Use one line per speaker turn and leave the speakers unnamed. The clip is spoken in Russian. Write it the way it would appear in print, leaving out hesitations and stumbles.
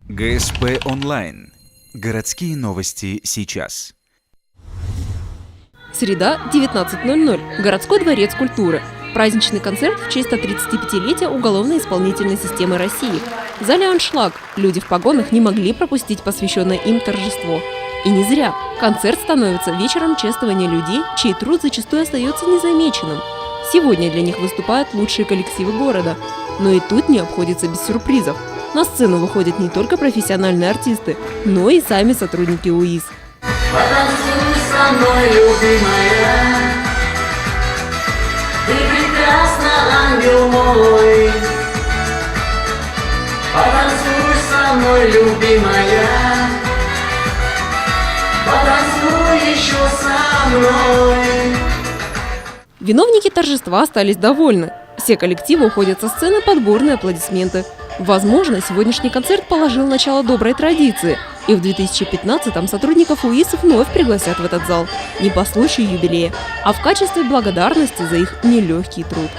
ГСП онлайн. Городские новости сейчас.
Среда, 19:00. Городской дворец культуры. Праздничный концерт в честь 135-летия уголовно-исполнительной системы России. В зале аншлаг. Люди в погонах не могли пропустить посвященное им торжество. И не зря. Концерт становится вечером чествования людей, чей труд зачастую остается незамеченным. Сегодня для них выступают лучшие коллективы города. Но и тут не обходится без сюрпризов. На сцену выходят не только профессиональные артисты, но и сами сотрудники УИС.
Потанцуй со мной, любимая, ты прекрасна, ангел мой. Потанцуй со мной, любимая, потанцуй еще со мной.
Виновники торжества остались довольны. Все коллективы уходят со сцены под бурные аплодисменты. Возможно, сегодняшний концерт положил начало доброй традиции. И в 2015-м сотрудников УИС вновь пригласят в этот зал. Не по случаю юбилея, а в качестве благодарности за их нелегкий труд.